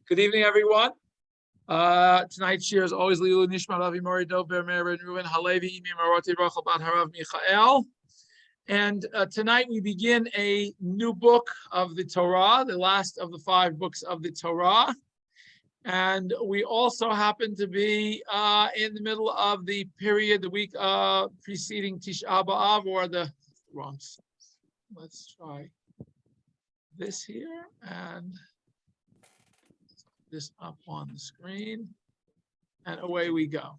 Good evening, everyone. Tonight's shiur is always Lilu Nishmat Avi Mori Dover Meir and Ruben Halevi Imi Maroti Rachel Bat Harav Michael. And tonight we begin a new book of the Torah, the last of the 5 books of the Torah. And we also happen to be in the middle of the period, the week preceding Tisha B'Av, or the wrong. Let's try this here and this up on the screen, and away we go.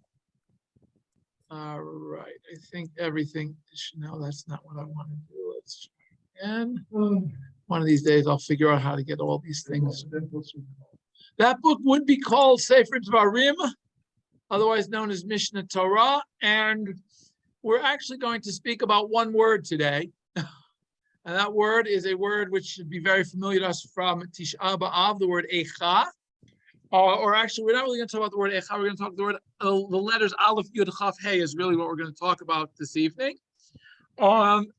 All right, I think everything no, that's not what I want to do. Let's try again. One of these days I'll figure out how to get all these things. That book would be called Sefer Devarim, otherwise known as Mishnah Torah, and we're actually going to speak about one word today. And that word is a word which should be very familiar to us from Tisha B'Av, the word Eicha. Or actually, we're not really going to talk about the word Eicha. We're going to talk about the letters Aleph, Yud, Chaf, Hey is really what we're going to talk about this evening. And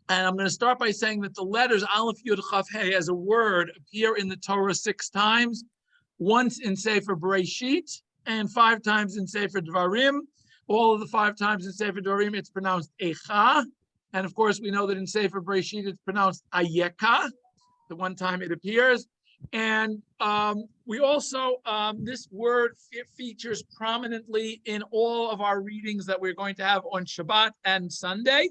I'm going to start by saying that the letters Aleph, Yud, Chaf, Hey as a word appear in the Torah 6 times, once in Sefer Bereshit and 5 times in Sefer Devarim. All of the 5 times in Sefer Devarim, it's pronounced Eicha. And of course, we know that in Sefer Bereshit, it's pronounced Ayeka, the one time it appears. And we also, this word features prominently in all of our readings that we're going to have on Shabbat and Sunday,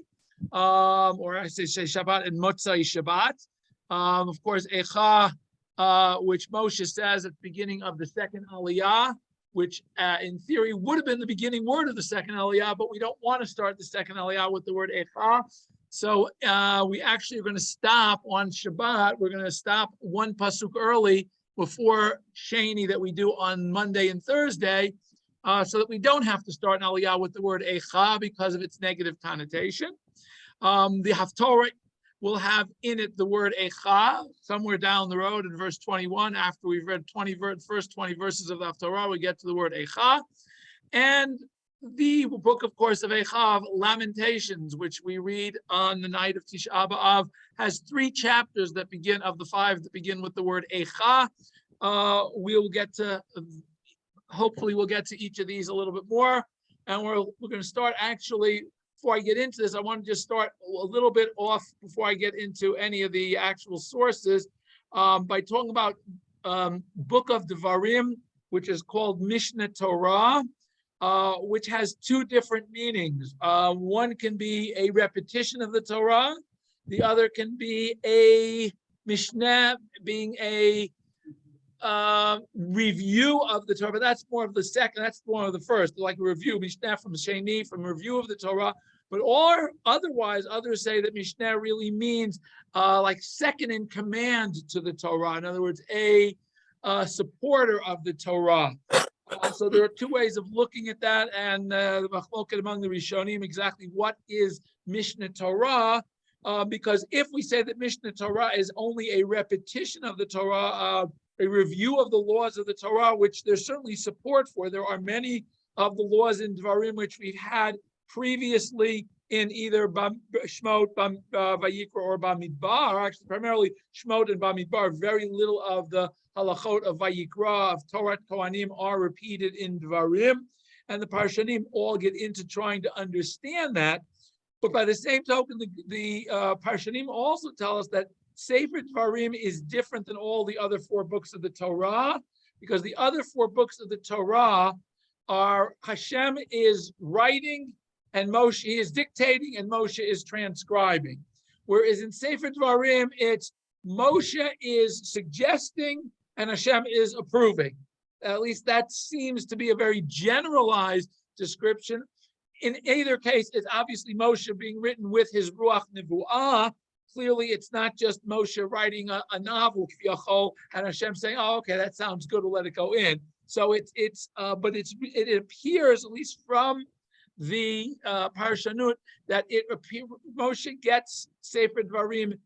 or I say Shabbat and Motzai Shabbat. Of course, Eicha, which Moshe says at the beginning of the second Aliyah, which in theory would have been the beginning word of the second Aliyah, but we don't want to start the second Aliyah with the word Eicha. So we actually are going to stop on Shabbat. We're going to stop one pasuk early before Sheni that we do on Monday and Thursday, so that we don't have to start an Aliyah with the word Eicha because of its negative connotation. The Haftorah will have in it the word Eicha somewhere down the road in verse 21. After we've read first 20 verses of the Haftorah, we get to the word Eicha. And the book, of course, of Eicha, Lamentations, which we read on the night of Tisha B'Av, has 3 chapters that begin, of the 5 that begin with the word Eicha. We'll get to, hopefully we'll get to each of these a little bit more. And we're going to start actually, before I get into this, I want to just start a little bit off before I get into any of the actual sources by talking about book of Devarim, which is called Mishnah Torah. Which has 2 different meanings. One can be a repetition of the Torah. The other can be a Mishnah, being a review of the Torah. But that's more of the second. That's more of the first, like a review. Mishnah from Sheni, from review of the Torah. But otherwise, others say that Mishnah really means like second in command to the Torah. In other words, a supporter of the Torah. So there are 2 ways of looking at that, and the machloket among the Rishonim exactly what is Mishnah Torah, because if we say that Mishnah Torah is only a repetition of the Torah, a review of the laws of the Torah, which there's certainly support for. There are many of the laws in Devarim which we've had previously in either Shmot, Vayikra, or Bamidbar. Actually, primarily Shmot and Bamidbar. Very little of the halachot of Vayikra, of Torah Kohanim, are repeated in Devarim, and the Parshanim all get into trying to understand that. But by the same token, the Parshanim also tell us that Sefer Devarim is different than all the other 4 books of the Torah, because the other 4 books of the Torah are Hashem is writing and Moshe is dictating and Moshe is transcribing. Whereas in Sefer Devarim, it's Moshe is suggesting and Hashem is approving. At least that seems to be a very generalized description. In either case, it's obviously Moshe being written with his Ruach Nevuah. Clearly, it's not just Moshe writing a novel, and Hashem saying, "Oh, okay, that sounds good. We'll let it go in." So it appears, at least from the Parshanut, that Moshe gets Sefer Devarim.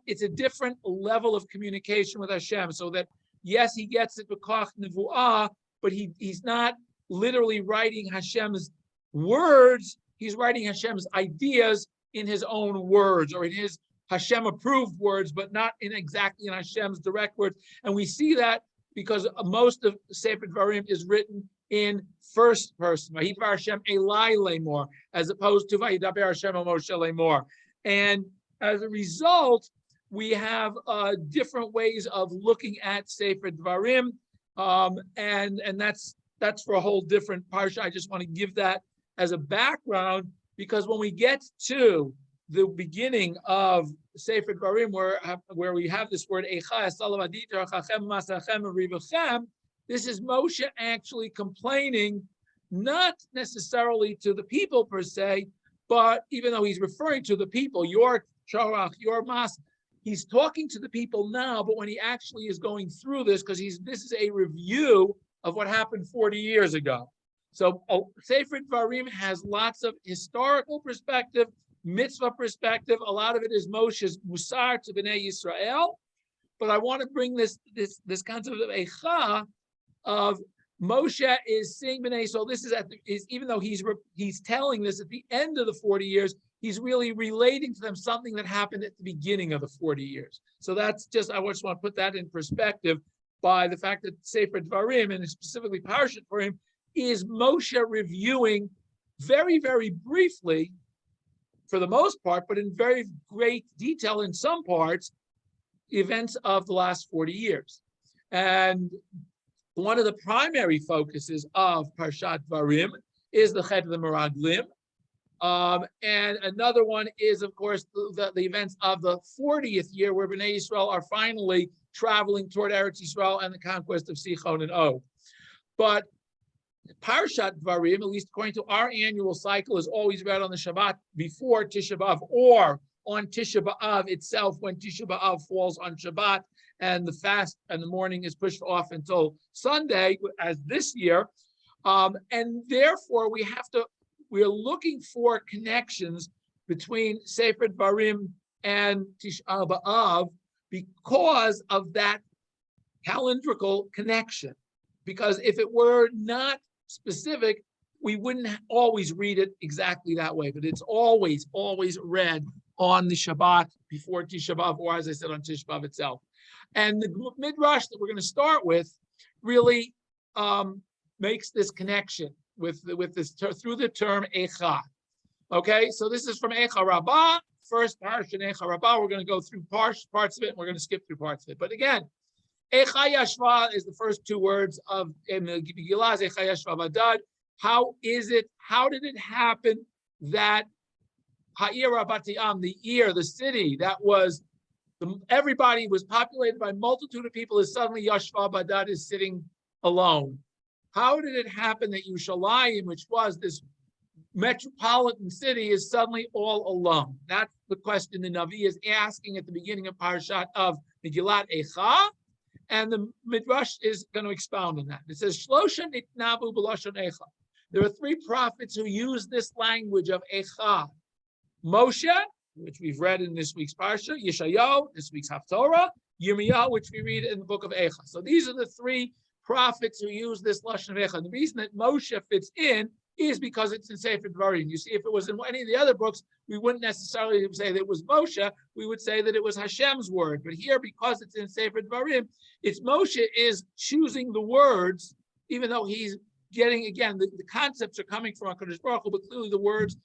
It's a different level of communication with Hashem, so that yes, he gets it b'koach nevuah, but he's not literally writing Hashem's words. He's writing Hashem's ideas in his own words, or in his Hashem approved words, but not in exactly in Hashem's direct words. And we see that because most of Sefer Devarim is written in first person, Vayidvar Hashem Elai Lemor, as opposed to Vayidaber Hashem Moshe Lemor. And as a result, we have different ways of looking at Sefer Devarim, and that's for a whole different parsha. I just want to give that as a background, because when we get to the beginning of Sefer Devarim, where we have this word Eicha, this is Moshe actually complaining, not necessarily to the people per se, but even though he's referring to the people, your Chorach, your Mas, he's talking to the people now, but when he actually is going through this, because this is a review of what happened 40 years ago. So Sefer Devarim has lots of historical perspective, mitzvah perspective. A lot of it is Moshe's Musar to Bnei Yisrael. But I want to bring this concept of Eicha, of Moshe is seeing Bnei. So this is even though he's telling this at the end of the 40 years, he's really relating to them something that happened at the beginning of the 40 years. So that's just, I just want to put that in perspective by the fact that Sefer Devarim, and specifically parshat for him, is Moshe reviewing very, very briefly, for the most part, but in very great detail in some parts, events of the last 40 years. And one of the primary focuses of Parshat Devarim is the Chet of the Meraglim. And another one is, of course, the events of the 40th year, where Bnei Yisrael are finally traveling toward Eretz Yisrael and the conquest of Sichon and Og. But Parshat Devarim, at least according to our annual cycle, is always read on the Shabbat before Tisha B'Av, or on Tisha B'Av itself when Tisha B'Av falls on Shabbat, and the fast and the morning is pushed off until Sunday, as this year. And therefore, we're looking for connections between Sefer Devarim and Tisha B'Av because of that calendrical connection. Because if it were not specific, we wouldn't always read it exactly that way. But it's always read on the Shabbat before Tisha B'Av, or as I said, on Tisha B'Av itself. And the midrash that we're going to start with really makes this connection with this through the term Eicha. Okay, so this is from Eicha Rabbah, first parsha in Eicha Rabbah. We're going to go through parts of it, and we're going to skip through parts of it. But again, Eicha Yashva is the first two words of in the Megillah. Eicha Yashva Badad. How is it? How did it happen that Ha'ir Rabatiam, the city that was everybody was populated by a multitude of people, is suddenly Yashva Badad is sitting alone? How did it happen that Yerushalayim, which was this metropolitan city, is suddenly all alone? That's the question the Navi is asking at the beginning of Parshat of Megillat Eicha, and the Midrash is going to expound on that. It says, Shlosha nitnavu b'lashon Eicha. There are three prophets who use this language of Eicha. Moshe, which we've read in this week's Parsha, Yeshayahu, this week's Haftorah, Yirmiyahu, which we read in the book of Eicha. So these are the three prophets who use this lashon of Eicha. The reason that Moshe fits in is because it's in Sefer Devarim. You see, if it was in any of the other books, we wouldn't necessarily say that it was Moshe. We would say that it was Hashem's word. But here, because it's in Sefer Devarim, it's Moshe is choosing the words, even though he's getting, again, the concepts are coming from HaKadosh Baruch Hu, but clearly the words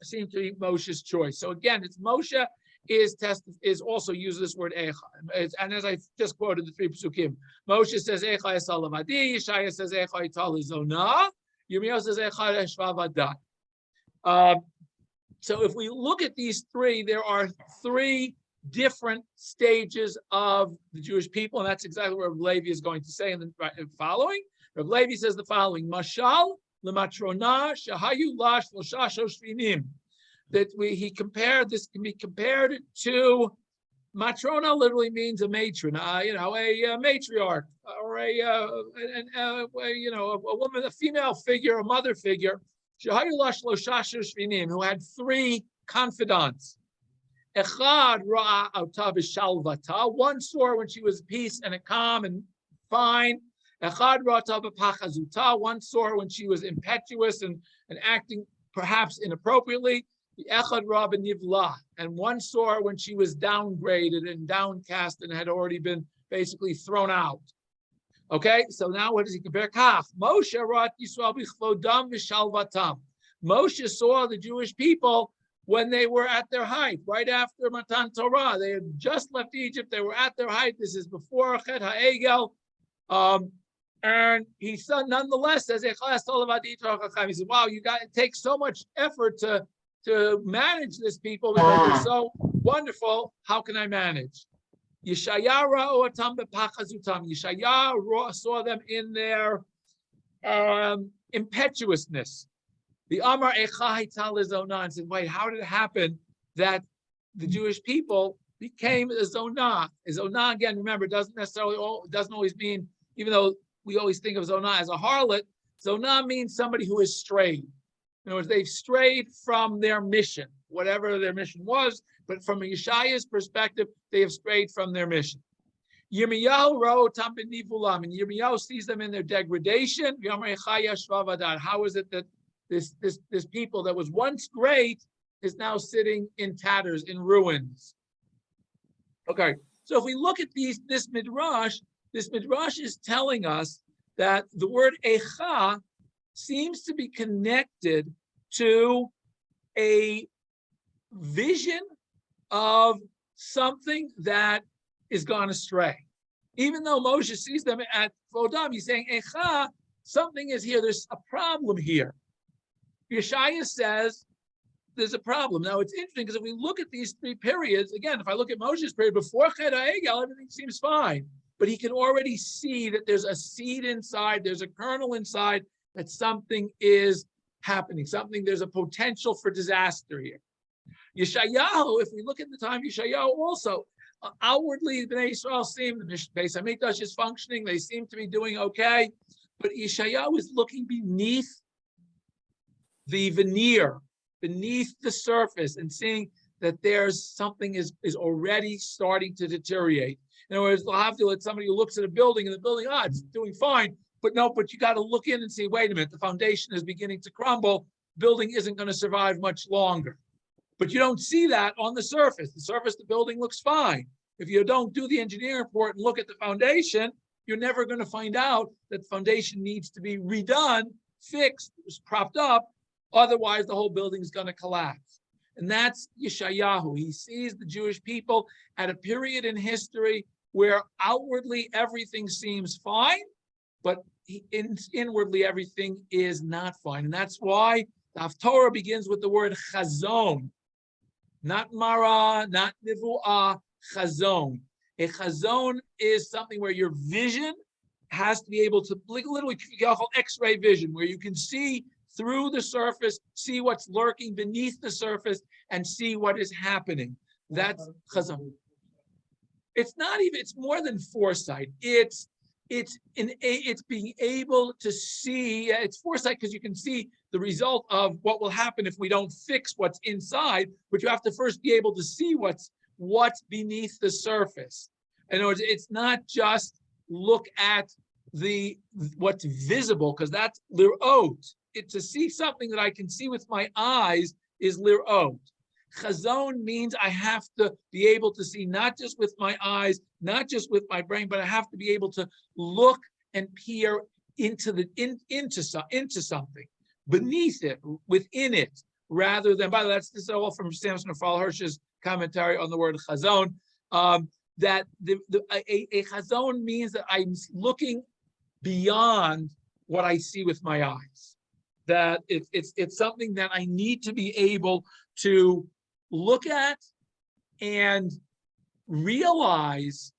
seem to be Moshe's choice. So again, it's Moshe is also uses this word Eicha. And as I just quoted the three psukim, Moshe says Eicha esalavadi, Yeshaya says Eicha italizona, Yirmiyahu says Eicha eshvavadat. So if we look at these three, there are three different stages of the Jewish people, and that's exactly what Rabbi Levi is going to say in the following. Rabbi Levi says the following: Mashal lematrona shahayu lash losha shoshvinim. That he compared, this can be compared to matrona. Literally means a matron, a matriarch, or a woman, a female figure, a mother figure. Shahayu lash losha shoshvinim, who had three confidants. Echad ra'a ota b'shalvata. One saw when she was peace and calm and fine. Echad ra'ata b'pachazuta. One saw when she was impetuous and acting perhaps inappropriately. And one saw her when she was downgraded and downcast and had already been basically thrown out. Okay, so now what does he compare? Moshe saw the Jewish people when they were at their height, right after Matan Torah. They had just left Egypt. They were at their height. This is before Chet HaEgel. And he said, nonetheless, says, he said, wow, it takes so much effort to manage this people because they're so wonderful. How can I manage? Yeshaya saw them in their impetuousness. The Amar Eicha Zonah and said, wait, how did it happen that the Jewish people became a Zonah? A Zonah, again, remember, doesn't always mean, even though we always think of Zonah as a harlot, Zonah means somebody who has strayed. In other words, they've strayed from their mission, whatever their mission was, but from Yeshaya's perspective, they have strayed from their mission. Yirmiyahu ro'otam b'nivulam, and Yirmiyahu sees them in their degradation. How is it that this people that was once great is now sitting in tatters, in ruins? Okay, so if we look at this midrash is telling us that the word Eicha seems to be connected to a vision of something that is gone astray. Even though Moshe sees them at Vodam, he's saying, Eicha, something is here. There's a problem here. Yeshaya says there's a problem. Now, it's interesting because if we look at these three periods, again, if I look at Moshe's period before Chet HaEgel, everything seems fine. But he can already see that there's a seed inside, there's a kernel inside, that something is happening, there's a potential for disaster here. Yeshayahu, if we look at the time, Yeshayahu also, outwardly, Bnei Yisrael seem, the Beis HaMikdash is functioning, they seem to be doing okay, but Yeshayahu is looking beneath the veneer, beneath the surface, and seeing that there's something is already starting to deteriorate. In other words, it's somebody who looks at a building and the building, it's doing fine, but you got to look in and see, wait a minute, the foundation is beginning to crumble, building isn't going to survive much longer. But you don't see that on the surface. The surface, the building looks fine. If you don't do the engineering report and look at the foundation, you're never going to find out that the foundation needs to be redone, fixed, propped up. Otherwise, the whole building is going to collapse. And that's Yeshayahu. He sees the Jewish people at a period in history where outwardly everything seems fine, but inwardly everything is not fine. And that's why the Torah begins with the word chazon. Not mara, not nivu'ah, chazon. A chazon is something where your vision has to be able to, literally, X-ray vision, where you can see through the surface, see what's lurking beneath the surface, and see what is happening. That's chazon. It's not even, it's more than foresight. It's being able to see, it's foresight because you can see the result of what will happen if we don't fix what's inside, but you have to first be able to see what's beneath the surface. In other words, it's not just look at what's visible, because that's lir'ot. To see something that I can see with my eyes is lir'ot. Chazon means I have to be able to see not just with my eyes, not just with my brain, but I have to be able to look and peer into something, beneath it, within it, rather than, by the way, this is all from Samson Raphael Hirsch's commentary on the word chazon, that a chazon means that I'm looking beyond what I see with my eyes. That it's something that I need to be able to look at and realize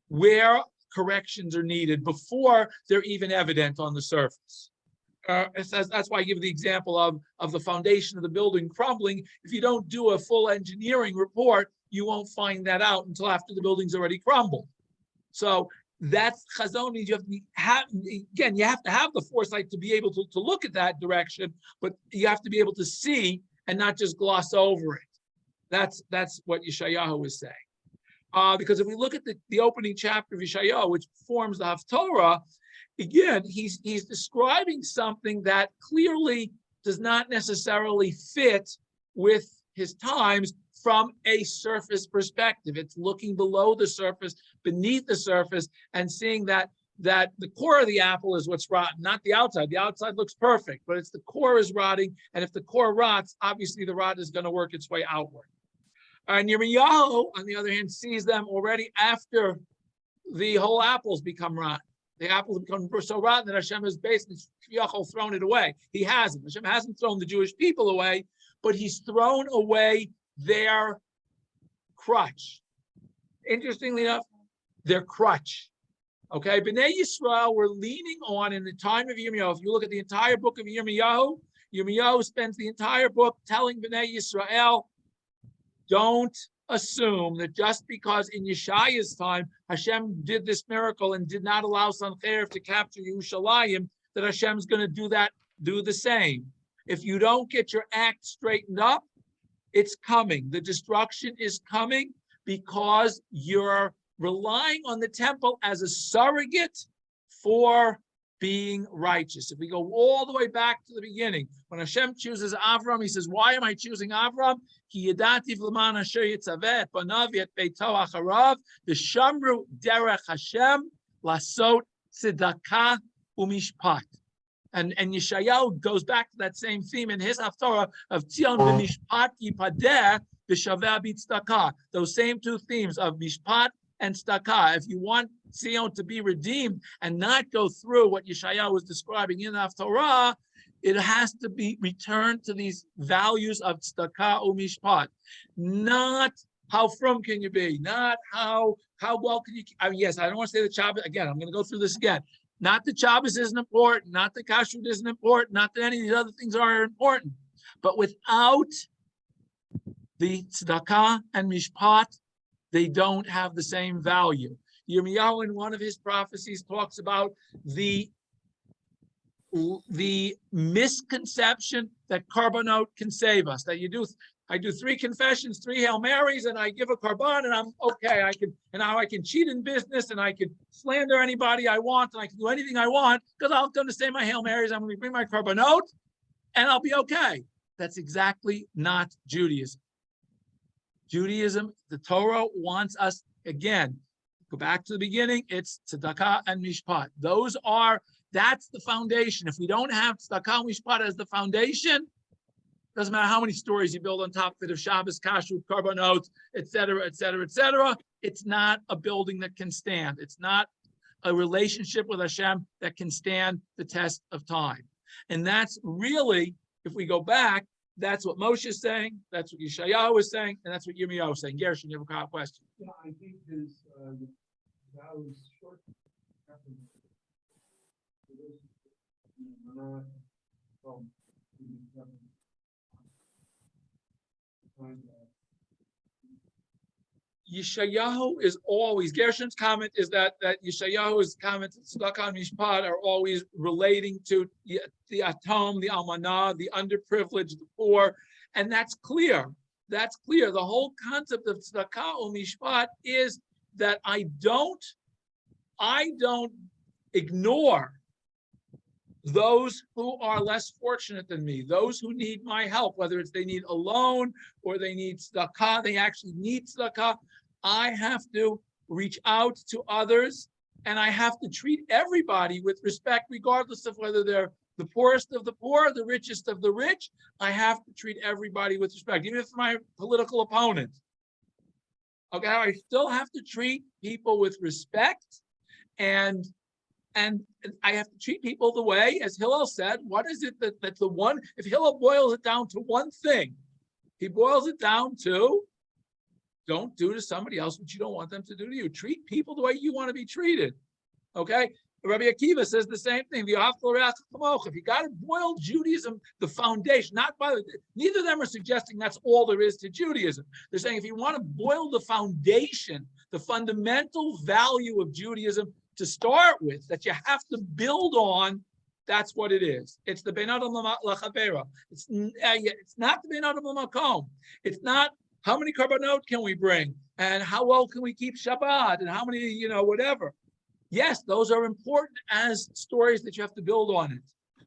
where corrections are needed before they're even evident on the surface. That's why I give the example of the foundation of the building crumbling. If you don't do a full engineering report, you won't find that out until after the building's already crumbled. So that's chazon, means you have to have the foresight to be able to look at that direction, but you have to be able to see and not just gloss over it. That's what Yeshayahu is saying. Because if we look at the opening chapter of Yeshayahu, which forms the Haftorah, again, he's describing something that clearly does not necessarily fit with his times from a surface perspective. It's looking below the surface, beneath the surface, and seeing that the core of the apple is what's rotten, not the outside. The outside looks perfect, but it's the core is rotting. And if the core rots, obviously the rot is going to work its way outward. And Yirmiyahu, on the other hand, sees them already after the whole apples become rotten. The apples become so rotten that Hashem has basically thrown it away. He hasn't. Hashem hasn't thrown the Jewish people away, but he's thrown away their crutch. Interestingly enough, their crutch. Okay, Bnei Yisrael were leaning on in the time of Yirmiyahu. If you look at the entire book of Yirmiyahu, Yirmiyahu spends the entire book telling Bnei Yisrael, don't assume that just because in Yeshaya's time Hashem did this miracle and did not allow Sancherib to capture Yerushalayim, that Hashem's going to do the same. If you don't get your act straightened up, it's coming. The destruction is coming because you're relying on the temple as a surrogate for being righteous. If we go all the way back to the beginning, when Hashem chooses Avram, he says, why am I choosing Avram? Ki yadativ l'man asher yitzaveh et banav et beito acharav v'shamru derech Hashem lasot tzedakah umishpat. And Yeshayahu goes back to that same theme in his Haftarah of Tzion v'mishpat yipadeh v'shaveh b'tzedakah. Those same two themes of mishpat and tzedakah. If you want Zion to be redeemed and not go through what Yeshayahu was describing in the Haftarah, it has to be returned to these values of tzedakah or mishpat. Not how from can you be, not how well can you, yes, I don't want to say the Shabbos, again, I'm going to go through this again. Not that Shabbos isn't important, not that kashrut isn't important, not that any of these other things are important. But without the tzedakah and mishpat, they don't have the same value. Yirmiyahu, in one of his prophecies, talks about the misconception that korbanot can save us. That I do 3 confessions, 3 Hail Marys, and I give a korban, and I'm okay. I can cheat in business, and I can slander anybody I want, and I can do anything I want because I'm going to say my Hail Marys. I'm going to bring my korbanot, and I'll be okay. That's exactly not Judaism. Judaism, the Torah wants us, again, go back to the beginning, it's tzedakah and mishpat. That's the foundation. If we don't have tzedakah and mishpat as the foundation, doesn't matter how many stories you build on top of it of Shabbos, kashrut, korbanot, etc., etc., etc. It's not a building that can stand. It's not a relationship with Hashem that can stand the test of time. And that's really, if we go back, that's what Moshe is saying, that's what Yeshayahu is saying, and that's what Yirmiyahu is saying. Gershon, you have a question? Yeah, I think his that was short. Yeshayahu is always, Gershon's comment is that Yeshayahu's comments, tzedakah and mishpat, are always relating to the atom, the almanah, the underprivileged, the poor, and that's clear. That's clear. The whole concept of tzedakah or mishpat is that I don't ignore those who are less fortunate than me, those who need my help, whether it's they need a loan or they need tzedakah, they actually need tzedakah. I have to reach out to others, and I have to treat everybody with respect, regardless of whether they're the poorest of the poor, the richest of the rich. I have to treat everybody with respect, even if my political opponent. Okay, I still have to treat people with respect, and I have to treat people the way, as Hillel said, what is it that the one, if Hillel boils it down to one thing, he boils it down to, don't do to somebody else what you don't want them to do to you. Treat people the way you want to be treated. Okay? Rabbi Akiva says the same thing. If you got to boil Judaism, the foundation, neither of them are suggesting that's all there is to Judaism. They're saying if you want to boil the foundation, the fundamental value of Judaism to start with, that you have to build on, that's what it is. It's the Ben Adam L'Chavera. It's not the Ben Adam L'Makom. It's not how many korbanot can we bring, and how well can we keep Shabbat, and how many, whatever. Yes, those are important as stories that you have to build on it,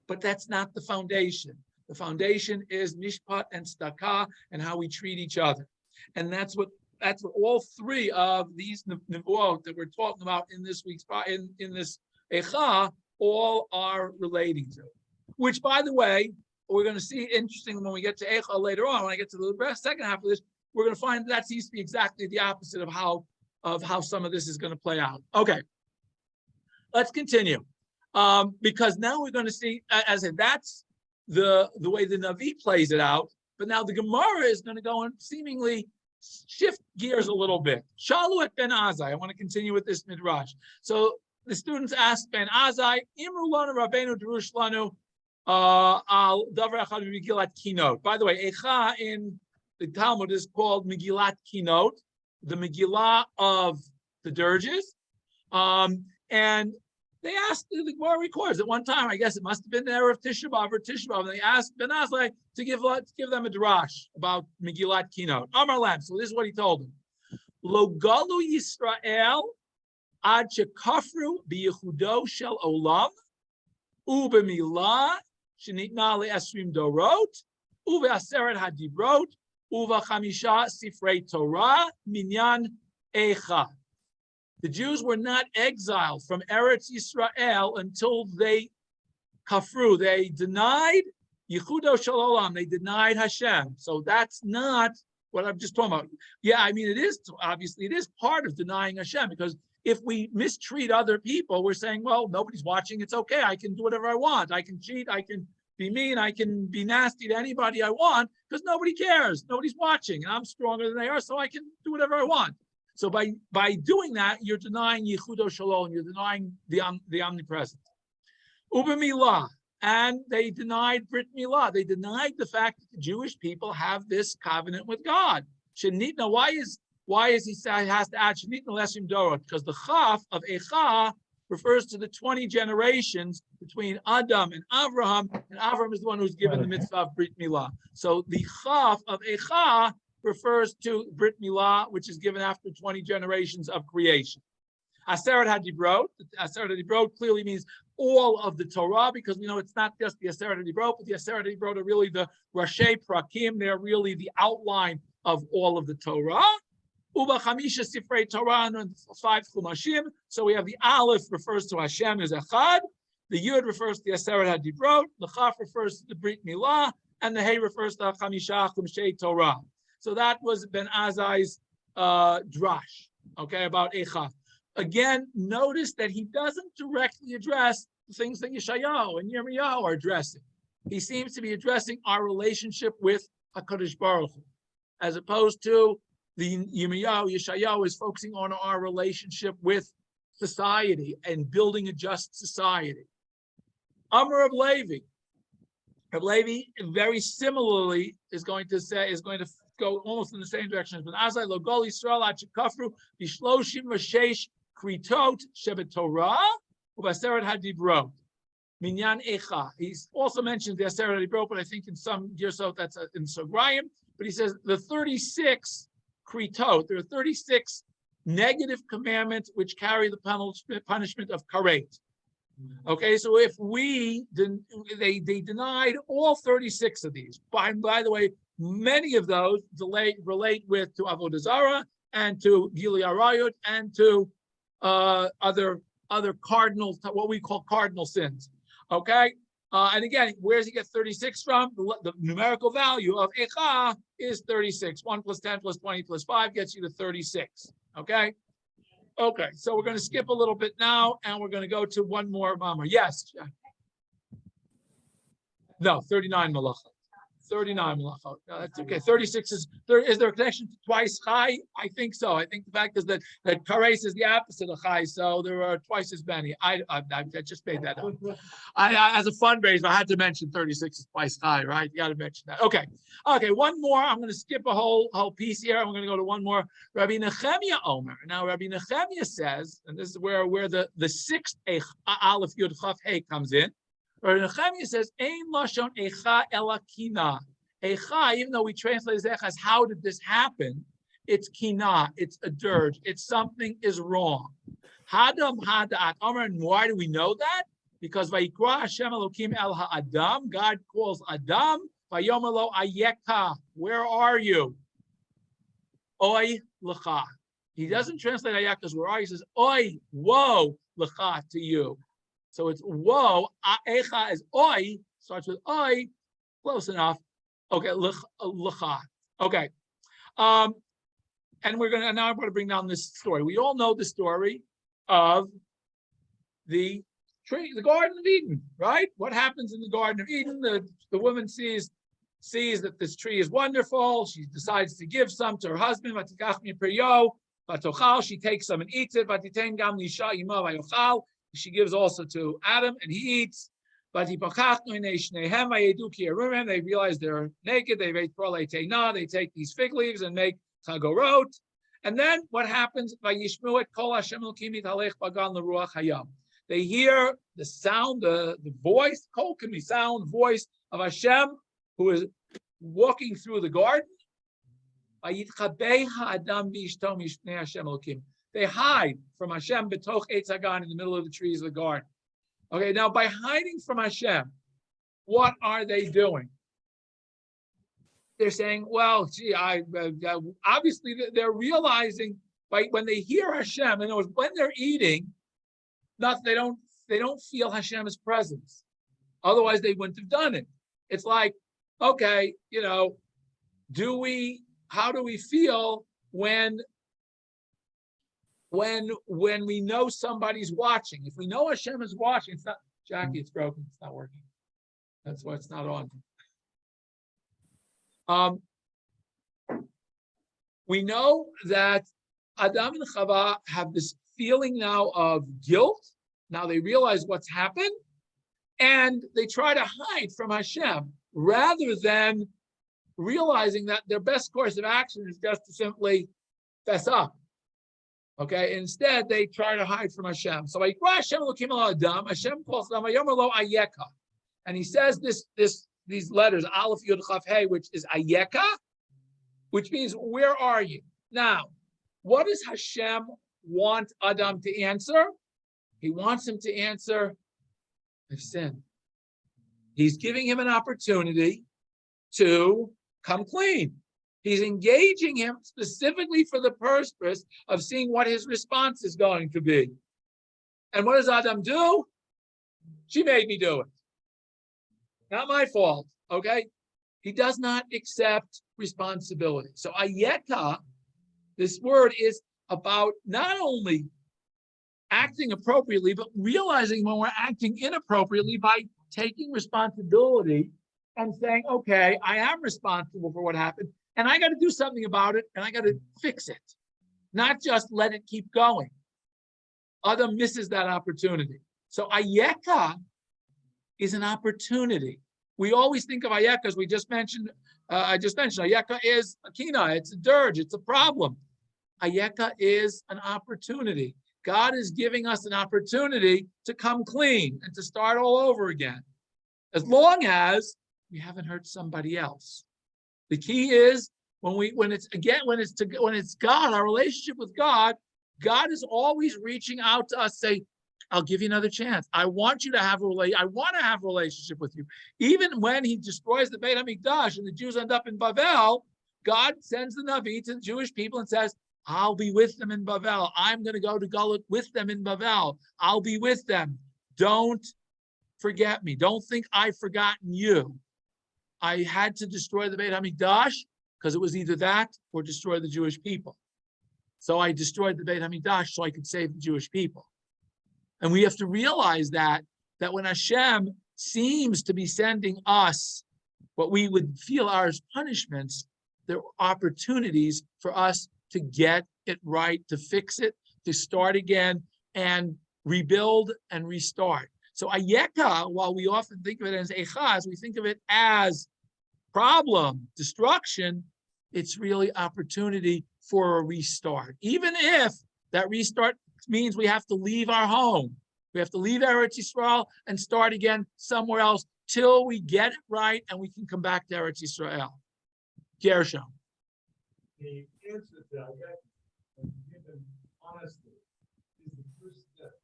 but that's not the foundation. The foundation is mishpat and tzedakah and how we treat each other. And that's what all three of these nevuot that we're talking about in this week's in this Eicha all are relating to. Which, by the way, we're going to see interesting when we get to Eicha later on. When I get to the second half of this, we're going to find that seems to be exactly the opposite of how some of this is going to play out. Okay, let's continue. Because now we're going to see, as I said, that's the way the Navi plays it out. But now the Gemara is going to go and seemingly shift gears a little bit. Shalu et Ben Azai. I want to continue with this midrash. So the students asked Ben Azai, Imru lanu Rabbeinu Derush lanu al davar echad Megillat Kinot. By the way, Eicha in the Talmud is called Megillat Kinot, the Megillah of the dirges. And they asked, the Gemara records at one time, I guess it must have been the era of Tisha B'Av or Tisha B'Av, and they asked Ben Azai to give them a drash about Megillat Kinot. Amar Lam, so this is what he told them. Lo galu Yisrael ad shekafru biyechudo shel olam ubemilah shenitna le'esrim dorot uve'aseret hadibrot uve'chamisha sifrei Torah minyan Eicha. The Jews were not exiled from Eretz Yisrael until they kafru. They denied Yehudo Shel Olam. They denied Hashem. So that's not what I'm just talking about. Yeah, I mean, it is, obviously, it is part of denying Hashem, because if we mistreat other people, we're saying, well, nobody's watching. It's okay. I can do whatever I want. I can cheat. I can be mean. I can be nasty to anybody I want because nobody cares. Nobody's watching. And I'm stronger than they are, so I can do whatever I want. So by doing that, you're denying Yehudo Shalom, you're denying the omnipresent. Uba Milah, and they denied Brit Milah. They denied the fact that the Jewish people have this covenant with God. Shenitna, why is he saying he has to add Shenitna Lesim Dorot? Because the Chaf of Eicha refers to the 20 generations between Adam and Avraham is the one who's given the mitzvah of Brit Milah. So the Chaf of Eicha refers to Brit Milah, which is given after 20 generations of creation. Aseret HaDibrot. Aseret HaDibrot clearly means all of the Torah, because we know it's not just the Aseret HaDibrot, but the Aseret HaDibrot are really the Rashi Prakim. They're really the outline of all of the Torah. Uba Chamisha Sifrei Torah and 5 Chumashim. So we have the Aleph refers to Hashem as Echad. The Yud refers to the Aseret HaDibrot. The Chaf refers to the Brit Milah. And the Hey refers to Chamisha Chumshei Torah. So that was Ben Azai's drash, okay, about Eicha. Again, notice that he doesn't directly address the things that Yeshayahu and Yirmiyahu are addressing. He seems to be addressing our relationship with HaKadosh Baruch Hu, as opposed to the Yeshayahu is focusing on our relationship with society and building a just society. Amar of Levi. Reb Levi very similarly is going to go almost in the same direction as Ben Azai. Lo gol Yisrael ad shekafru bishloshim v'sheish kritot shebet Torah u'baseret hadibrot minyan Eicha. He also mentions the Aseret hadibrot, but I think in some Girsot that's in Sograyim. But he says the 36 kritot. There are 36 negative commandments which carry the punishment of karet. Okay, so if they denied all 36 of these. By the way, many of those relate to Avodah Zarah and to Gili Arayot and to other cardinal, what we call cardinal sins. Okay, and again, where does he get 36 from? The numerical value of Eicha is 36. 1 plus 10 plus 20 plus 5 gets you to 36. Okay. Okay, so we're going to skip a little bit now, and we're going to go to one more Mama. Yes. No, 39 Malachot. 39 Malachot. No, that's okay. 36 is there a connection to twice Chai? I think so. I think the fact is that Kares is the opposite of Chai, so there are twice as many. I just made that up. As a fundraiser, I had to mention 36 is twice Chai, right? You got to mention that. Okay, one more. I'm going to skip a whole piece here. I'm going to go to one more. Rabbi Nechemia Omer. Now, Rabbi Nechemia says, and this is where the sixth Aleph Yud Chaf Hey comes in. Rabbi Nechemia says, "Ein lashon Eicha ela kina." Eicha, even though we translate Eicha as "how did this happen?" it's kina, it's a dirge, it's something is wrong. Hadam hadat Amar, and why do we know that? Because Vayikra Hashem Elokim El HaAdam, God calls Adam, Vayomer Lo Ayeka, where are you? Oi L'cha. He doesn't translate Ayeka as where are you, he says, Oi, woe, L'cha, to you. So it's woe, Eicha is Oi, starts with Oi, close enough. Okay, L'cha. Okay. And I'm going to bring down this story. We all know the story of the tree, the Garden of Eden, right? What happens in the Garden of Eden? The woman sees that this tree is wonderful. She decides to give some to her husband. She takes some and eats it. She gives also to Adam, and he eats. They realize they're naked. They take these fig leaves and make chagorot. And then what happens? They hear the sound, the voice, sound voice of Hashem, who is walking through the garden. They hide from Hashem betoch eitz hagan, in the middle of the trees of the garden. Okay, now by hiding from Hashem, what are they doing? They're saying, well, gee, obviously they're realizing when they hear Hashem, and when they're eating, they don't feel Hashem's presence. Otherwise, they wouldn't have done it. It's like, okay, how do we feel when we know somebody's watching? If we know Hashem is watching, it's not, Jackie, it's broken, it's not working. That's why it's not on. We know that Adam and Chava have this feeling now of guilt. Now they realize what's happened, and they try to hide from Hashem rather than realizing that their best course of action is just to simply fess up. Okay, instead they try to hide from Hashem. So Hashem calls them Ayeka, and he says these letters Aleph Yud Chaf Hey, which is Ayeka, which means where are you? Now, what does Hashem want Adam to answer? He wants him to answer, I've sinned. He's giving him an opportunity to come clean. He's engaging him specifically for the purpose of seeing what his response is going to be. And what does Adam do? She made me do it. Not my fault, okay? He does not accept responsibility. So Ayeka, this word is about not only acting appropriately, but realizing when we're acting inappropriately by taking responsibility and saying, okay, I am responsible for what happened, and I got to do something about it, and I got to fix it, not just let it keep going. Adam misses that opportunity. So Ayeka is an opportunity. We always think of Ayeka, as we just mentioned, Ayeka is a kina, it's a dirge, it's a problem. Ayeka is an opportunity. God is giving us an opportunity to come clean and to start all over again, as long as we haven't hurt somebody else. The key is when it's God, our relationship with God. God is always reaching out to us, say, "I'll give you another chance. I want you to have I want to have a relationship with you." Even when He destroys the Beit HaMikdash and the Jews end up in Bavel, God sends the Navi to the Jewish people and says, I'll be with them in Bavel. I'm going to go to Gulut with them in Bavel. I'll be with them. Don't forget me. Don't think I've forgotten you. I had to destroy the Beit HaMikdash because it was either that or destroy the Jewish people. So I destroyed the Beit HaMikdash so I could save the Jewish people. And we have to realize that when Hashem seems to be sending us what we would feel are as punishments, there are opportunities for us to get it right, to fix it, to start again, and rebuild and restart. So Ayeka, while we often think of it as Eicha, we think of it as problem, destruction, it's really opportunity for a restart. Even if that restart means we have to leave our home. We have to leave Eretz Yisrael and start again somewhere else till we get it right and we can come back to Eretz Yisrael. Gershom. The answer to that, and given honestly, is the first step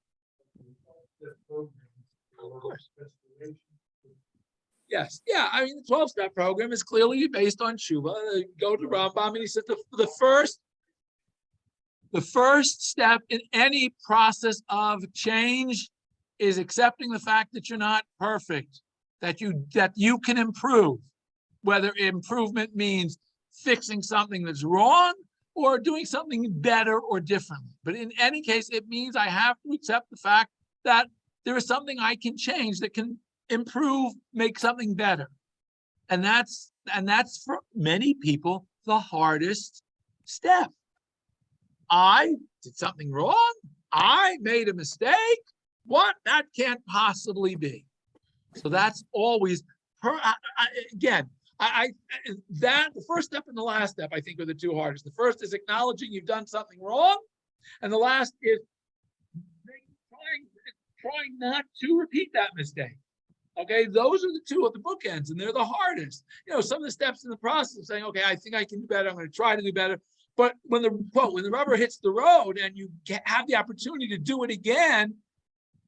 of the 12-step program to Of course. restoration. Yes. Yeah. I mean, the 12-step program is clearly based on tshuva. Go to Rambam and he said the first step in any process of change is accepting the fact that you're not perfect, that you can improve, whether improvement means fixing something that's wrong or doing something better or differently. But in any case, it means I have to accept the fact that there is something I can change that can improve, make something better. And that's for many people the hardest step. I did something wrong. I made a mistake. What? That can't possibly be. So that's always the first step and the last step, I think, are the two hardest. The first is acknowledging you've done something wrong, and the last is trying not to repeat that mistake. Okay, those are the two of the bookends, and they're the hardest. Some of the steps in the process of saying, okay, I think I can do better. I'm going to try to do better. But when the rubber hits the road and you have the opportunity to do it again,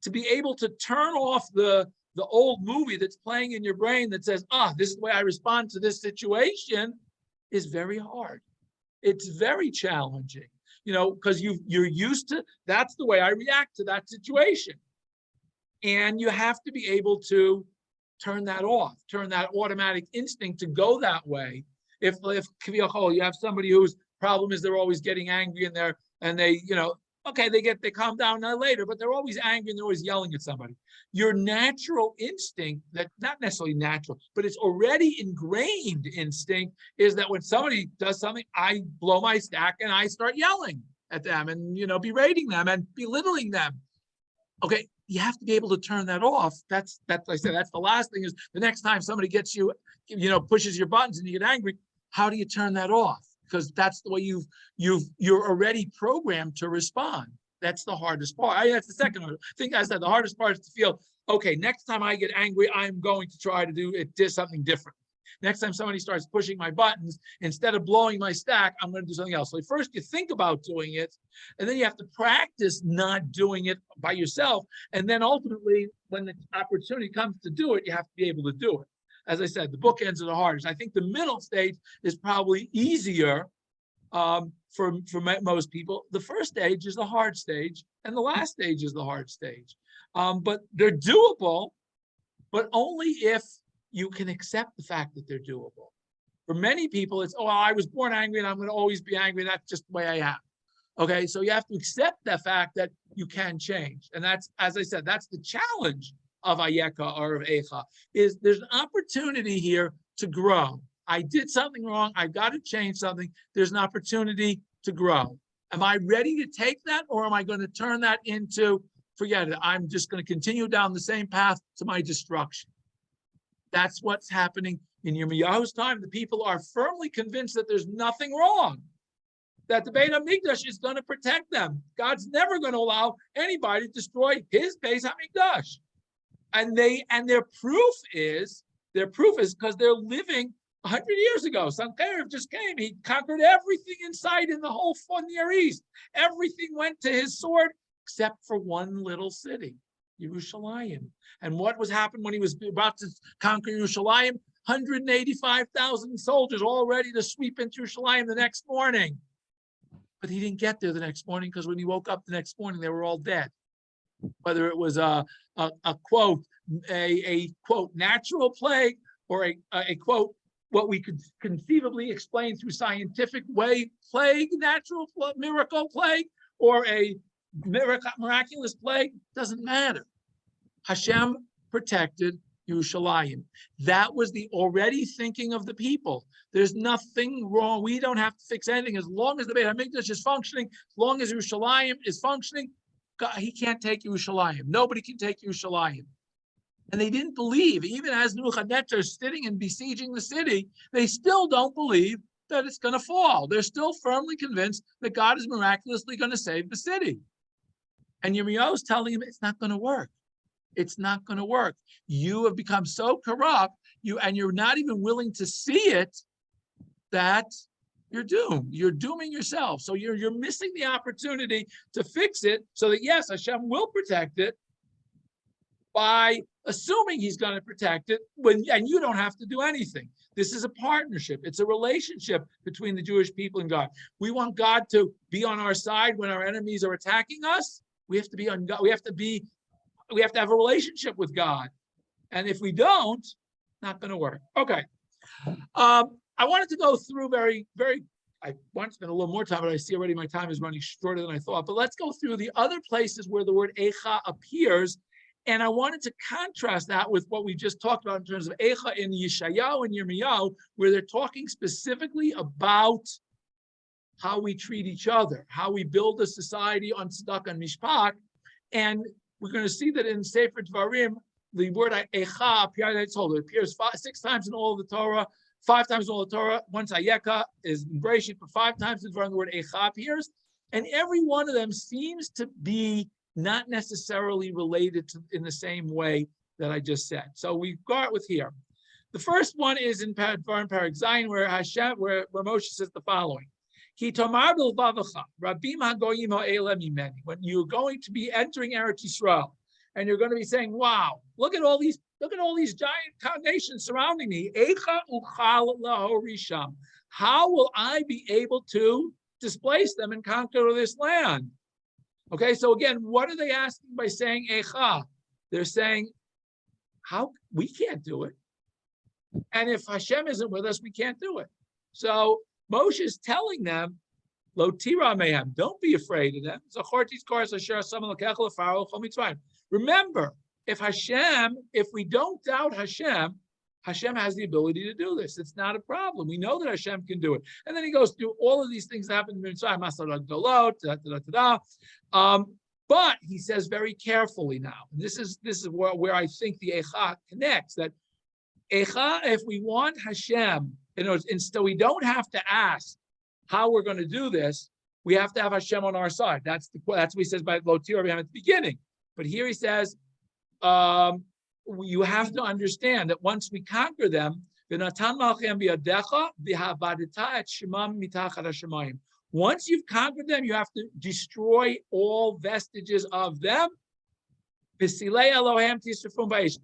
to be able to turn off the old movie that's playing in your brain that says, this is the way I respond to this situation, is very hard. It's very challenging, because you're used to, that's the way I react to that situation. And you have to be able to turn that off, turn that automatic instinct to go that way. If you have somebody whose problem is they're always getting angry and they calm down later, but they're always angry and they're always yelling at somebody. Your natural instinct, that not necessarily natural, but it's already ingrained instinct, is that when somebody does something, I blow my stack and I start yelling at them and berating them and belittling them. Okay, you have to be able to turn that off. That's like I said, that's the last thing, is the next time somebody gets you, pushes your buttons and you get angry, how do you turn that off? Because that's the way you're already programmed to respond. That's the hardest part. That's the second one. I think I said the hardest part is to feel, okay, next time I get angry, I'm going to try to do something different. Next time somebody starts pushing my buttons, instead of blowing my stack, I'm going to do something else. So first you think about doing it, and then you have to practice not doing it by yourself. And then ultimately, when the opportunity comes to do it, you have to be able to do it. As I said, the bookends are the hardest. I think the middle stage is probably easier for most people. The first stage is the hard stage, and the last stage is the hard stage. But they're doable, but only if you can accept the fact that they're doable. For many people, it's, I was born angry and I'm going to always be angry. That's just the way I am. Okay, so you have to accept the fact that you can change. And that's, as I said, that's the challenge of Eicha or of Eicha, is there's an opportunity here to grow. I did something wrong. I've got to change something. There's an opportunity to grow. Am I ready to take that, or am I going to turn that into, forget it, I'm just going to continue down the same path to my destruction? That's what's happening in Yirmiyahu's time. The people are firmly convinced that there's nothing wrong, that the Beit HaMikdash is going to protect them. God's never going to allow anybody to destroy his Beit HaMikdash. And their proof is because they're living 100 years ago. Sankerib just came. He conquered everything in sight in the whole Near East. Everything went to his sword except for one little city, Yerushalayim. And what was happened when he was about to conquer Yerushalayim? 185,000 soldiers all ready to sweep into Yerushalayim the next morning. But he didn't get there the next morning, because when he woke up the next morning, they were all dead. Whether it was a quote natural plague, or a quote what we could conceivably explain through scientific way plague, natural miracle plague, or a miraculous plague, doesn't matter. Hashem protected Yerushalayim. That was the already thinking of the people. There's nothing wrong. We don't have to fix anything. As long as the Beit HaMikdash is functioning, as long as Yerushalayim is functioning, God, he can't take Yerushalayim. Nobody can take Yerushalayim. And they didn't believe, even as Nebuchadnezzar is sitting and besieging the city, they still don't believe that it's going to fall. They're still firmly convinced that God is miraculously going to save the city. And Yirmiyahu is telling him it's not going to work. It's not going to work. You have become so corrupt, you're not even willing to see it, that you're doomed. You're dooming yourself. So you're missing the opportunity to fix it, so that yes, Hashem will protect it, by assuming he's going to protect it and you don't have to do anything. This is a partnership. It's a relationship between the Jewish people and God. We want God to be on our side when our enemies are attacking us. We have to be on God. We have to have a relationship with God. And if we don't, not going to work. Okay. I wanted to go through I want to spend a little more time, but I see already my time is running shorter than I thought. But let's go through the other places where the word Eicha appears. And I wanted to contrast that with what we just talked about in terms of Eicha in Yeshayahu and Yirmiyahu, where they're talking specifically about how we treat each other, how we build a society on tzedakah and mishpat. And we're going to see that in Sefer Devarim, the word Eicha appears 6 times in all of the Torah, 5 times in all the Torah. Once Eicha is in Bereshit, but 5 times in Devarim, the word Eicha appears. And every one of them seems to be not necessarily related to in the same way that I just said. So we start with here. The first one is in Devarim Perek Zayin, where Moshe says the following: when you're going to be entering Eretz Yisrael, and you're going to be saying, "Wow, look at all these giant nations surrounding me. How will I be able to displace them and conquer this land?" Okay, so again, what are they asking by saying Eicha? They're saying, "How we can't do it, and if Hashem isn't with us, we can't do it." So Moshe is telling them, "Lo tira mehem, don't be afraid of them." Remember, if we don't doubt Hashem, Hashem has the ability to do this. It's not a problem. We know that Hashem can do it. And then he goes through all of these things that happen in Mitzrayim, but he says very carefully now, and this is where I think the Eicha connects, that Eicha, if we want Hashem, instead we don't have to ask how we're going to do this, we have to have Hashem on our side. That's what he says by Lo Tira Mehem at the beginning. But here he says, you have to understand that once we conquer them, once you've conquered them, you have to destroy all vestiges of them.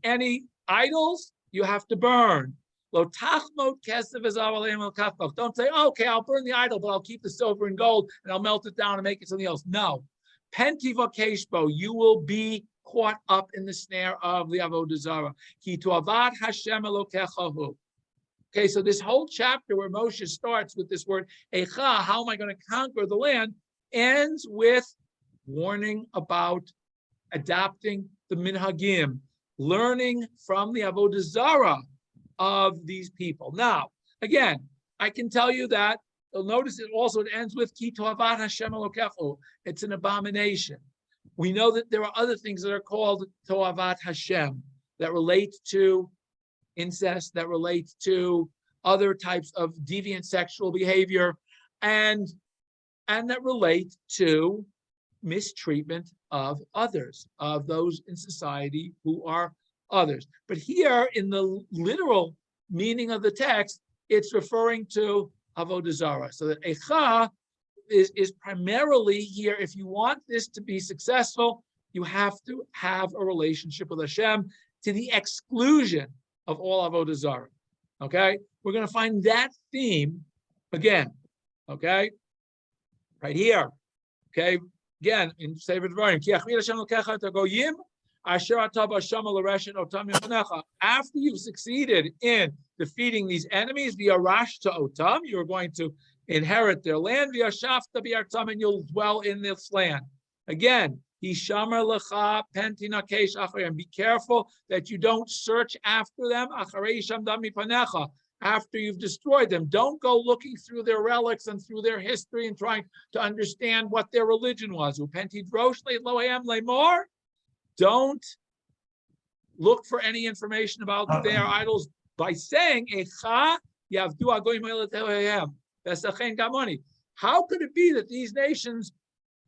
Any idols, you have to burn. Don't say, "Okay, I'll burn the idol, but I'll keep the silver and gold and I'll melt it down and make it something else." No. Pentiva Keshbo, you will be caught up in the snare of the Avodah Zarah. Ki to'avad Hashem Elokechahu. Okay, so this whole chapter where Moshe starts with this word Eicha, how am I going to conquer the land, ends with warning about adapting the minhagim, learning from the Avodah Zarah of these people. Now, again, I can tell you that you'll notice it ends with Ki to'avad Hashem Elokechahu. It's an abomination. We know that there are other things that are called To'avat Hashem that relate to incest, that relate to other types of deviant sexual behavior, and that relate to mistreatment of others, of those in society who are others. But here, in the literal meaning of the text, it's referring to Avodah Zarah. So that Eicha is primarily here. If you want this to be successful, you have to have a relationship with Hashem to the exclusion of all Avodah Zarah. Okay? We're going to find that theme again. Okay? Right here. Okay? Again, in Sefer Devarim. After you've succeeded in defeating these enemies, you're going to inherit their land, and you'll dwell in this land. Again, be careful that you don't search after them after you've destroyed them. Don't go looking through their relics and through their history and trying to understand what their religion was. Don't look for any information about their idols by saying, how could it be that these nations